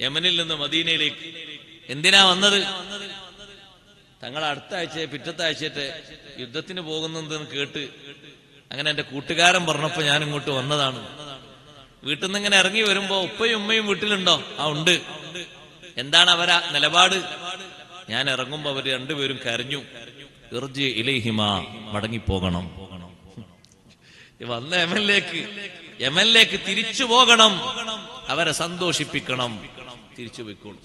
യമനിൽ നിന്ന് മദീനയിലേക്ക്. എന്തിനാ വന്നത്? തങ്ങൾ അടുത്ത ആഴ്ച പിറ്റത്തെ ആഴ്ചത്തെ യുദ്ധത്തിന് പോകുന്നെന്ന് കേട്ട് അങ്ങനെ എന്റെ കൂട്ടുകാരൻ പറഞ്ഞപ്പോ ഞാൻ ഇങ്ങോട്ട് വന്നതാണ്. വീട്ടിൽ നിന്ന് ഇങ്ങനെ ഇറങ്ങി വരുമ്പോ ഉപ്പയും ഉമ്മയും വീട്ടിലുണ്ടോ? ആ ഉണ്ട്. എന്താണ് അവരാ നിലപാട്? ഞാൻ ഇറങ്ങുമ്പോ അവര് രണ്ടുപേരും കരഞ്ഞു. ഇർജി ഇലൈഹിമാ, മടങ്ങിപ്പോകണം. വന്ന യമനിലേക്ക് തിരിച്ചു പോകണം, അവരെ സന്തോഷിപ്പിക്കണം, തിരിച്ചു പോയിക്കോളും.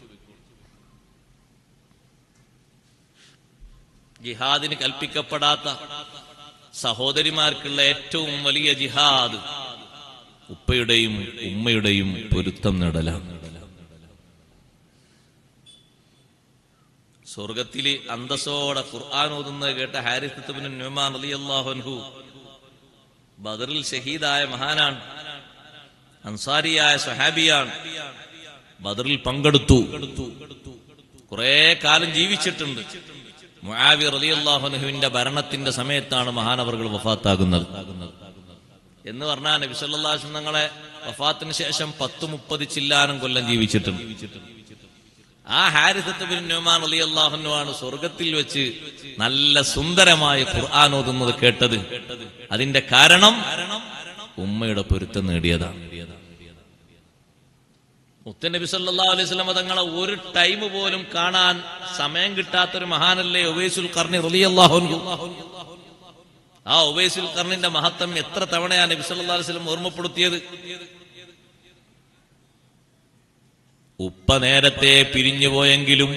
ജിഹാദിന് കൽപ്പിക്കപ്പെടാത്ത സഹോദരിമാർക്കുള്ള ഏറ്റവും വലിയ ജിഹാദ് ഉപ്പയുടെയും ഉമ്മയുടെയും പൊരുത്തം നേടലാണ്. സ്വർഗത്തില് അന്തസ്സോടെ ഖുർആൻ ഓതുന്നത് കേട്ട ഹാരിസ് ഇബ്നു നുഅ്മാൻ റളിയല്ലാഹു അൻഹു ബദറിൽ ഷഹീദായ മഹാനാണ്, അൻസാരിയായ സ്വഹാബിയാണ്. ബദറിൽ പങ്കെടുത്തു, കുറെ കാലം ജീവിച്ചിട്ടുണ്ട്. മുആവിയ റളിയല്ലാഹു അൻഹുവിന്റെ ഭരണത്തിന്റെ സമയത്താണ് മഹാനവറുകൾ വഫാത്താകുന്നത്. എന്ന് പറഞ്ഞാൽ നബി സല്ലല്ലാഹു അലൈഹി വസല്ലം തങ്ങളെ വഫാത്തിന് ശേഷം 10-30 ചില്ലാനം കൊല്ലം ജീവിച്ചിട്ടുണ്ട്. ആ ഹാരിസ് ഇബ്നു നുഅ്മാൻ റളിയല്ലാഹു അൻഹു ആണ് സ്വർഗത്തിൽ വെച്ച് നല്ല സുന്ദരമായ ഖുർആൻ ഓതുന്നത് കേട്ടത്. അതിന്റെ കാരണം ഉമ്മയുടെ പൊരുത്തം നേടിയതാണ്. മുത്തനബി സല്ലല്ലാഹു അലൈഹി വസല്ലം തങ്ങളെ ഒരു ടൈം പോലും കാണാൻ സമയം കിട്ടാത്തൊരു മഹാനല്ലേ ഉവൈസുൽ ഖർനി റളിയല്ലാഹു അൻഹു. ആ ഉവൈസുൽ ഖർനിന്റെ മഹത്വം എത്ര തവണയാണ് നബി സല്ലല്ലാഹു അലൈഹി വസല്ലം ഓർമ്മപ്പെടുത്തിയത്. ഉപ്പ നേരത്തെ പിരിഞ്ഞുപോയെങ്കിലും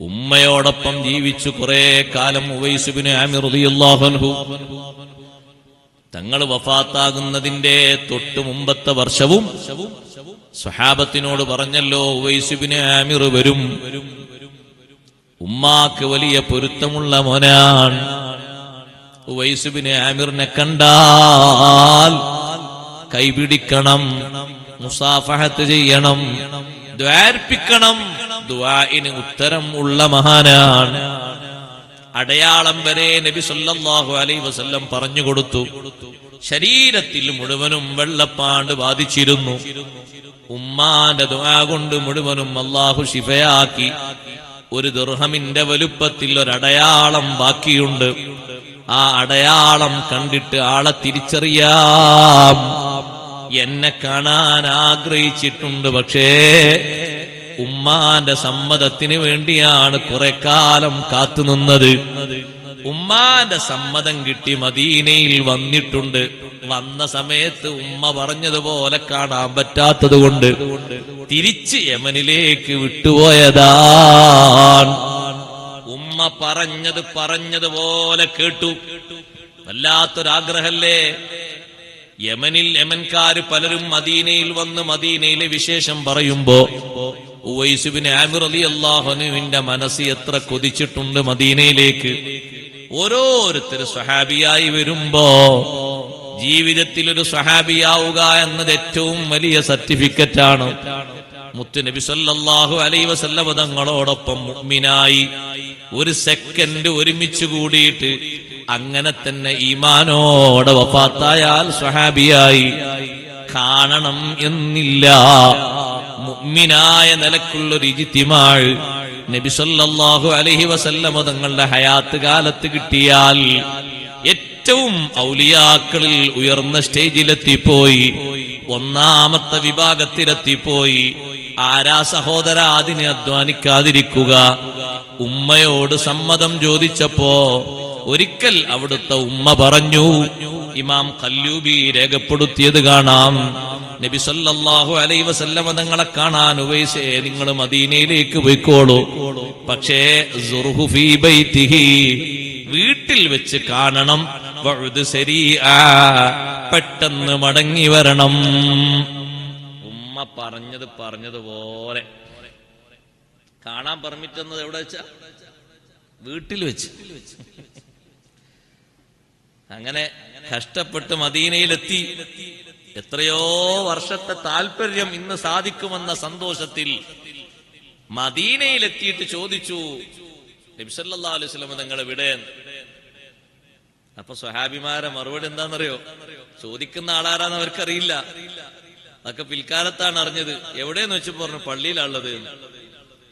ഉമ്മയോടൊപ്പം ജീവിച്ചു കുറെ കാലം ഉവൈസ് ഇബ്നു ആമിർ റളിയല്ലാഹു അൻഹു തങ്ങൾ വഫാത്താകുന്നതിന്റെ തൊട്ടു മുമ്പത്തെ വർഷവും സ്വഹാബത്തിനോട് പറഞ്ഞല്ലോ, ഉവൈസ് ഇബ്നു ആമിർ വരും, ഉമ്മാക്ക് വലിയ പൊരുത്തമുള്ള മോനാണ്. ഉവൈസ് ഇബ്നു ആമിറിനെ കണ്ടാൽ കൈപിടിക്കണം, മുസാഫഹത്ത് ചെയ്യണം, ദ്വാർപ്പിക്കണം. ദുആഇന് ഉത്തരം ഉള്ള മഹാനാണ്. അടയാളം വരെ നബി സല്ലല്ലാഹു അലൈഹി വസല്ലം പറഞ്ഞു കൊടുത്തു. ശരീരത്തിൽ മുഴുവനും വെള്ളപ്പാണ്ട് ബാധിച്ചിരുന്നു. ഉമ്മാന്റെ ദുആ കൊണ്ട് മുഴുവനും അല്ലാഹു ശിഫയാക്കി. ഒരു ദിർഹമിന്റെ വലുപ്പത്തിൽ ഒരടയാളം ബാക്കിയുണ്ട്. ആ അടയാളം കണ്ടിട്ട് ആളെ തിരിച്ചറിയാം. എന്നെ കാണാൻ ആഗ്രഹിച്ചിട്ടുണ്ട്, പക്ഷേ ഉമ്മാന്റെ സമ്മതത്തിന് വേണ്ടിയാണ് കുറെ കാലം കാത്തുനിന്നത്. ഉമ്മാന്റെ സമ്മതം കിട്ടി മദീനയിൽ വന്നിട്ടുണ്ട്. വന്ന സമയത്ത് ഉമ്മ പറഞ്ഞതുപോലെ കാണാൻ പറ്റാത്തത് കൊണ്ട് തിരിച്ച് യമനിലേക്ക് വിട്ടുപോയതാണ്. ഉമ്മ പറഞ്ഞതുപോലെ കേട്ടു. വല്ലാത്തൊരാഗ്രഹല്ലേ. യമൻകാര് പലരും മദീനയിൽ വന്ന് മദീനയിലെ വിശേഷം പറയുമ്പോ ഉവൈസ് ഇബ്നു ആമിർ റളിയല്ലാഹു അൻഹുവിന്റെ മനസ്സ് എത്ര കൊതിച്ചിട്ടുണ്ട് മദീനയിലേക്ക്. ഓരോരുത്തര് സ്വഹാബിയായി വരുമ്പോ ജീവിതത്തിൽ ഒരു സ്വഹാബിയാവുക എന്നത് ഏറ്റവും വലിയ സർട്ടിഫിക്കറ്റാണ്. മുത്തുനബി സല്ലല്ലാഹു അലൈഹി വസല്ലം തങ്ങളോടൊപ്പം മുഅ്മിനായി ഒരു സെക്കൻഡ് ഒരുമിച്ച് കൂടിയിട്ട് അങ്ങനെ തന്നെ ഈമാനോടെ വഫാത്തായാൽ സ്വഹാബിയായി. കാണണം എന്നില്ല. മുഅ്മിനായ നിലക്കുള്ളൊരു ഇജ്തിമാഅ് നബി സല്ലല്ലാഹു അലൈഹി വസല്ലം തങ്ങളുടെ ഹയാത്ത് കാലത്ത് കിട്ടിയാൽ ഏറ്റവും ഔലിയാക്കളിൽ ഉയർന്ന സ്റ്റേജിലെത്തിപ്പോയി, ഒന്നാമത്തെ വിഭാഗത്തിലെത്തിപ്പോയി. ആരാ സഹോദര അതിനെ അധ്വാനിക്കാതിരിക്കുക? ഉമ്മയോട് സമ്മതം ചോദിച്ചപ്പോ ഒരിക്കൽ അവിടുത്തെ ഉമ്മ പറഞ്ഞു, ഇമാം ഖല്ലൂബി രേഖപ്പെടുത്തിയത് കാണാം, നബി സല്ലല്ലാഹു അലൈഹി വസല്ലം തങ്ങളെ കാണാൻ ഉവൈസേ നിങ്ങൾ മദീനയിലേക്ക് പോയിക്കോളൂ, പക്ഷേ സുർഹു ഫീ ബൈതിഹി, വീട്ടിൽ വെച്ച് കാണണം. പെട്ടെന്ന് മടങ്ങി വരണം. ഉമ്മ പറഞ്ഞതുപോലെ കാണാൻ പെർമിറ്റ് എവിടെ വെച്ചാ? വീട്ടിൽ വെച്ച്. അങ്ങനെ കഷ്ടപ്പെട്ട് മദീനയിലെത്തി. എത്രയോ വർഷത്തെ താല്പര്യം ഇന്ന് സാധിക്കുമെന്ന സന്തോഷത്തിൽ മദീനയിലെത്തിയിട്ട് ചോദിച്ചു, നബി സല്ലല്ലാഹു അലൈഹി വസല്ലം തങ്ങൾ എവിടെ? അപ്പൊ സ്വഹാബിമാരെ മറുപടി എന്താണെന്നറിയോ? ചോദിക്കുന്ന ആളാരാന്ന് അവർക്കറിയില്ല. അതൊക്കെ പിൽക്കാലത്താണ് അറിഞ്ഞത്. എവിടെയെന്ന് വെച്ച് പറഞ്ഞു പള്ളിയിലുള്ളത്.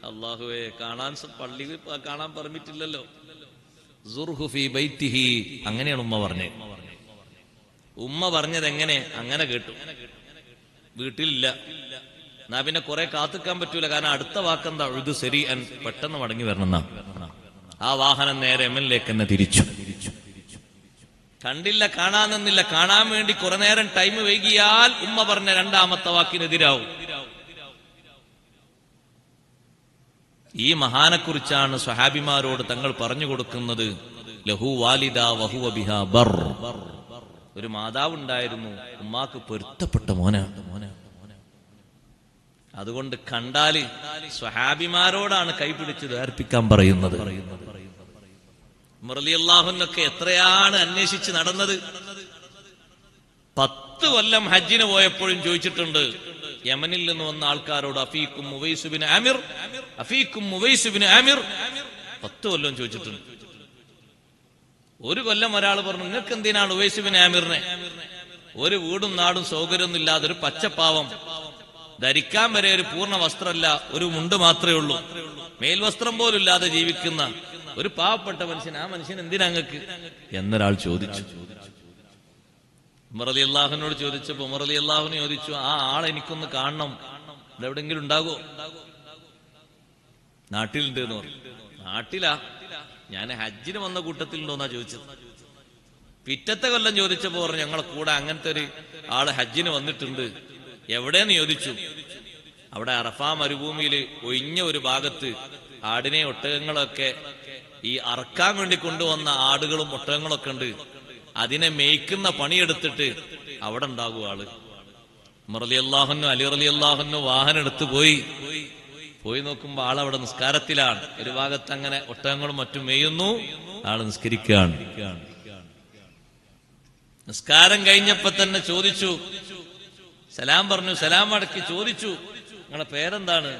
അള്ളാഹുവേ, പള്ളി കാണാൻ പെർമിറ്റില്ലല്ലോ. സുർഹു ഫീ ബൈത്തിഹി, അങ്ങനെയാണ് ഉമ്മ പറഞ്ഞത്. ഉമ്മ പറഞ്ഞത് എങ്ങനെ? അങ്ങനെ കേട്ടു. വീട്ടിലില്ല. എന്നാ പിന്നെ കുറെ കാത്തിക്കാൻ പറ്റൂല. കാരണം അടുത്ത വാക്കെന്താ? ഉഴുതു ശരി, പെട്ടെന്ന് മടങ്ങി വരണം. ആ വാഹനം നേരെ എമ്മനിലേക്ക് തന്നെ തിരിച്ചു. കണ്ടില്ല, കാണാൻ നിന്നില്ല. കാണാൻ വേണ്ടി കുറെ നേരം ടൈം വൈകിയാൽ ഉമ്മ പറഞ്ഞ രണ്ടാമത്തെ വാക്കിനെതിരാവും. ഈ മഹാനെക്കുറിച്ചാണ് സ്വഹാബിമാരോട് തങ്ങൾ പറഞ്ഞു കൊടുക്കുന്നത്. ലഹു വാലിദ വഹുവ ബിഹാ ബർ. ഒരു മാതാവ് ഉണ്ടായിരുന്നു, ഉമ്മാക്ക് പൊരുത്തപ്പെട്ട മോനാണ്. അതുകൊണ്ട് കണ്ടാല് സ്വഹാബിമാരോടാണ് കൈപിടിച്ച് ധാർപ്പിക്കാൻ പറയുന്നത്. ഉമർ റളിയല്ലാഹു അൻഹുവൊക്കെ എത്രയാണ് അന്വേഷിച്ച് നടന്നത്. 10 കൊല്ലം ഹജ്ജിന് പോയപ്പോഴും ചോദിച്ചിട്ടുണ്ട് യമനിൽ നിന്ന് വന്ന ആൾക്കാരോട്, അഫീക്കും ഉവൈസ് ബിൻ ആമിർ, അഫീക്കും ഉവൈസ് ബിൻ ആമിർ. 10 കൊല്ലം ചോദിച്ചിട്ടുണ്ട്. ഒരു കൊല്ലം ഒരാൾ പറഞ്ഞു, നിങ്ങൾക്ക് എന്തിനാണ് ഉവൈസ് ബിൻ ആമിറിനെ? ഒരു വീടും നാടും സൗകര്യമൊന്നും ഇല്ലാതെ ഒരു പച്ചപ്പാവം, ധരിക്കാൻ വരെ ഒരു പൂർണ്ണ വസ്ത്രമല്ല, ഒരു മുണ്ട് മാത്രമേ ഉള്ളൂ, മേൽവസ്ത്രം പോലും ഇല്ലാതെ ജീവിക്കുന്ന ഒരു പാവപ്പെട്ട മനുഷ്യൻ. ആ മനുഷ്യൻ എന്തിനാ അങ്ങക്ക് എന്നൊരാൾ ചോദിച്ചു. ഉമർ റളിയല്ലാഹുവിനോട് ചോദിച്ചപ്പോ ഉമർ റളിയല്ലാഹു ചോദിച്ചു, ആ ആളെ എനിക്കൊന്ന് കാണണം, ഇതെവിടെങ്കിലും ഉണ്ടാകോ? നാട്ടിലുണ്ട് എന്ന് പറഞ്ഞു. നാട്ടിലാ? ഞാൻ ഹജ്ജിന് വന്ന കൂട്ടത്തിലുണ്ടോന്നാ ചോദിച്ചത്. പിറ്റത്തെ കൊല്ലം ചോദിച്ചപ്പോ പറഞ്ഞു, ഞങ്ങളെ കൂടെ അങ്ങനത്തെ ഒരു ആള് ഹജ്ജിന് വന്നിട്ടുണ്ട്. എവിടെയെന്ന് ചോദിച്ചു. അവിടെ അറഫാ മരുഭൂമിയിൽ ഒഴിഞ്ഞ ഒരു ഭാഗത്ത് ആടിനെ ഒട്ടകങ്ങളൊക്കെ ഈ അറക്കാൻ വേണ്ടി കൊണ്ടുവന്ന ആടുകളും ഒട്ടകങ്ങളൊക്കെ ഉണ്ട്. അതിനെ മേയ്ക്കുന്ന പണിയെടുത്തിട്ട് അവിടെ ഉണ്ടാകും ആള്. ഉമർ റളിയല്ലാഹു അൻഹു അലി റളിയല്ലാഹു അൻഹു വാഹനം എടുത്തു പോയി നോക്കുമ്പോ ആളവിടെ നിസ്കാരത്തിലാണ്. ഒരു ഭാഗത്ത് അങ്ങനെ ഒട്ടകങ്ങളും മറ്റും മേയുന്നു, ആള് നിസ്കരിക്കുകയാണ്. നിസ്കാരം കഴിഞ്ഞപ്പോ തന്നെ ചോദിച്ചു, സലാം പറഞ്ഞു. സലാം അടക്കി ചോദിച്ചു, നിങ്ങളുടെ പേരെന്താണ്?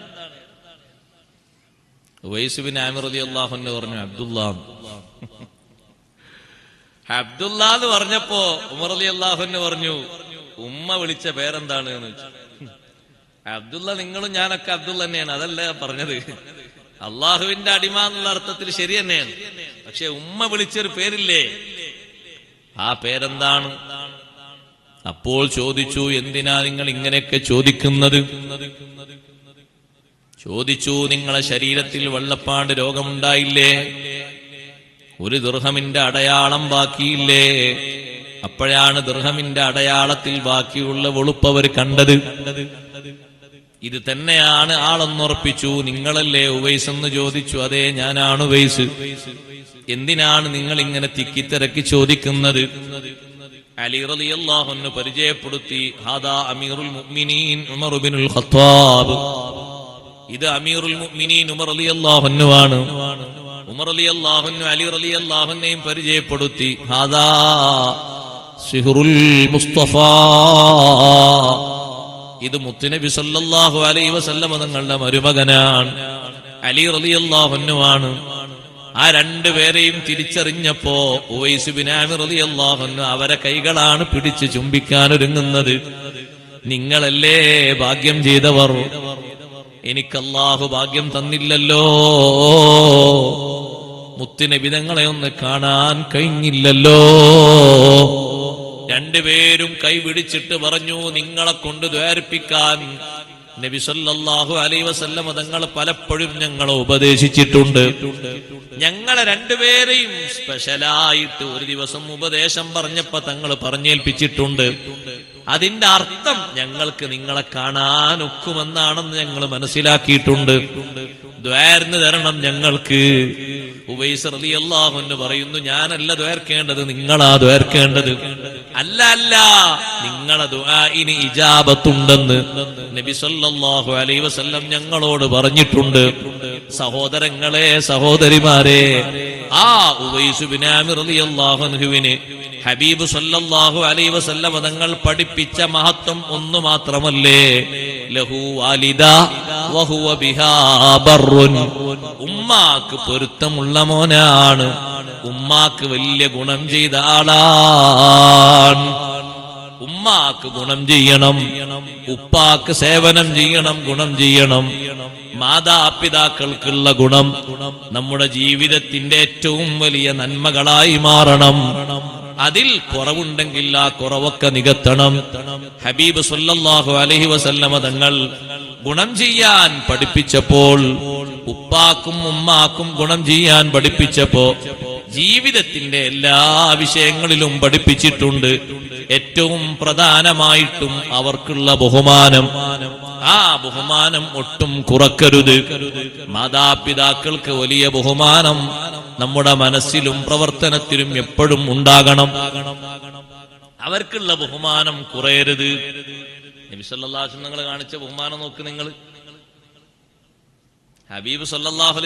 ഉവൈസ് ബിൻ ആമിർ റളിയല്ലാഹു അൻഹു പറഞ്ഞു, അബ്ദുല്ലാ. അബ്ദുല്ലാ എന്ന് പറഞ്ഞപ്പോ ഉമർ റളിയല്ലാഹു അൻഹു പറഞ്ഞു, ഉമ്മ വിളിച്ച പേരെന്താണ് എന്ന് ചോദിച്ചു. അബ്ദുള്ള, നിങ്ങളും ഞാനൊക്കെ അബ്ദുള്ള തന്നെയാണ്, അതല്ല പറഞ്ഞത്. അള്ളാഹുവിന്റെ അടിമ എന്നുള്ള അർത്ഥത്തിൽ ശരി തന്നെയാണ്. പക്ഷെ ഉമ്മ വിളിച്ചൊരു പേരില്ലേ, ആ പേരെന്താണ്? അപ്പോൾ ചോദിച്ചു, എന്തിനാ നിങ്ങൾ ഇങ്ങനെയൊക്കെ ചോദിക്കുന്നത്? ചോദിച്ചു, നിങ്ങളെ ശരീരത്തിൽ വെള്ളപ്പാണ്ട് രോഗമുണ്ടായില്ലേ? ഒരു ദിർഹമിന്റെ അടയാളം ബാക്കിയില്ലേ? അപ്പോഴാണ് ദിർഹമിന്റെ അടയാളത്തിൽ ബാക്കിയുള്ള വെളുപ്പവർ കണ്ടത്. ഇത് തന്നെയാണ് ആളെന്നുറപ്പിച്ചു. നിങ്ങളല്ലേ ഉവൈസ് എന്ന് ചോദിച്ചു. അതെ, ഞാനാണ് ഉവൈസ്. എന്തിനാണ് നിങ്ങൾ ഇങ്ങനെ തിക്കിത്തിരക്കി ചോദിക്കുന്നത്? അലി റളിയല്ലാഹു അൻഹു പരിചയപ്പെടുത്തി, ഹാദാ അമീറുൽ മുഅ്മിനീൻ ഉമർ ഇബ്നുൽ ഖത്താബ്. ഇത് അമീറുൽ മുഅ്മിനീൻ ഉമർ റളിയല്ലാഹു അൻഹു ആണ്. ഉമർ റളിയല്ലാഹു അൻഹു അലി റളിയല്ലാഹു അൻഹുവിനെ പരിചയപ്പെടുത്തി, ഹാദാ സിഹ്റുൽ മുസ്തഫ. ഇത് മുത്തുനബി സല്ലല്ലാഹു അലൈഹി വസല്ലം തങ്ങളുടെ മരുമകനാണ്, അലി റളിയല്ലാഹു അൻഹു ആണ്. ആ രണ്ടുപേരെയും തിരിച്ചറിഞ്ഞപ്പോ ഉവൈസ് ബിൻ ആമിർ റളിയല്ലാഹു അൻഹു അവരെ കൈകളാണ് പിടിച്ച് ചുംബിക്കാൻ ഒരുങ്ങുന്നത്. നിങ്ങളല്ലേ ഭാഗ്യം ചെയ്തവർ, എനിക്ക് അല്ലാഹു ഭാഗ്യം തന്നില്ലല്ലോ, മുത്തുനബി തങ്ങളെ ഒന്ന് കാണാൻ കഴിഞ്ഞില്ലല്ലോ. രണ്ടുപേരും കൈപിടിച്ചിട്ട് പറഞ്ഞു, നിങ്ങളെ കൊണ്ട് ദ്വാരിപ്പിക്കാൻ നബി സല്ലല്ലാഹു അലൈഹി വസല്ലം തങ്ങൾ പലപ്പോഴും ഞങ്ങളെ ഉപദേശിച്ചിട്ടുണ്ട്. ഞങ്ങളെ രണ്ടുപേരെയും സ്പെഷ്യലായിട്ട് ഒരു ദിവസം ഉപദേശം പറഞ്ഞപ്പോ തങ്ങൾ പറഞ്ഞേൽപ്പിച്ചിട്ടുണ്ട്. അതിന്റെ അർത്ഥം ഞങ്ങൾക്ക് നിങ്ങളെ കാണാൻ ഒക്കുമെന്നാണെന്ന് ഞങ്ങൾ മനസ്സിലാക്കിയിട്ടുണ്ട്. ദ്വാരന്ന് തരണം ഞങ്ങൾക്ക്. ഉവൈസ് റളിയല്ലാഹു അൻഹു പറയുന്നു, ഞാനല്ല ദ്വാർക്കേണ്ടത്, നിങ്ങളാ ദ്വാർക്കേണ്ടത്. അല്ല, നിങ്ങളെ ദുആഇന് ഇജാബത്തുണ്ടെന്ന് നബി സല്ലല്ലാഹു അലൈഹി വസല്ലം ഞങ്ങളോട് പറഞ്ഞിട്ടുണ്ട്. സഹോദരങ്ങളെ, സഹോദരിമാരെ, ആ ഉവൈസ് ബിൻ ആമിർ റളിയല്ലാഹു അൻഹുവിനെ ഹബീബ് സല്ലല്ലാഹു അലൈഹി വസല്ലം തങ്ങൾ പഠിപ്പിച്ച മഹത്വം ഒന്നു മാത്രമല്ലേ, ലഹു വാലിദ വഹുവ ബിഹാ ബർറുൻ. ഉമ്മാക്ക് പൊരുത്തമുള്ള മോനാണ്, ഉമ്മാക്ക് വലിയ ഗുണം ചെയ്ത ആളാണ്. ഉമ്മാക്ക് ഗുണം ചെയ്യണം, ഉപ്പാക്ക് സേവനം ചെയ്യണം, ഗുണം ചെയ്യണം. മാതാപിതാക്കൾക്കുള്ള ഗുണം നമ്മുടെ ജീവിതത്തിന്റെ ഏറ്റവും വലിയ നന്മകളായി മാറണം. അതിൽ കുറവുണ്ടെങ്കിൽ ആ കുറവൊക്കെ നികത്തണം. ഹബീബ് സല്ലല്ലാഹു അലൈഹി വസല്ലമ തങ്ങൾ ഗുണം ചെയ്യാൻ പഠിപ്പിച്ചപ്പോൾ, ഉപ്പാക്കും ഉമ്മാക്കും ഗുണം ചെയ്യാൻ പഠിപ്പിച്ചപ്പോ ജീവിതത്തിന്റെ എല്ലാ വിഷയങ്ങളിലും പഠിപ്പിച്ചിട്ടുണ്ട്. ഏറ്റവും പ്രധാനമായിട്ടും അവർക്കുള്ള ബഹുമാനം, ആ ബഹുമാനം ഒട്ടും കുറക്കരുത്. മാതാപിതാക്കൾക്ക് വലിയ ബഹുമാനം നമ്മുടെ മനസ്സിലും പ്രവർത്തനത്തിലും എപ്പോഴും ഉണ്ടാകണം. അവർക്കുള്ള ബഹുമാനം കുറയരുത്. നബി സല്ലല്ലാഹു അലൈഹി വസല്ലം നിങ്ങൾ കാണിച്ച ബഹുമാനം നോക്ക് നിങ്ങൾ. ഹബീബ് സല്ലല്ലാഹു അലൈഹി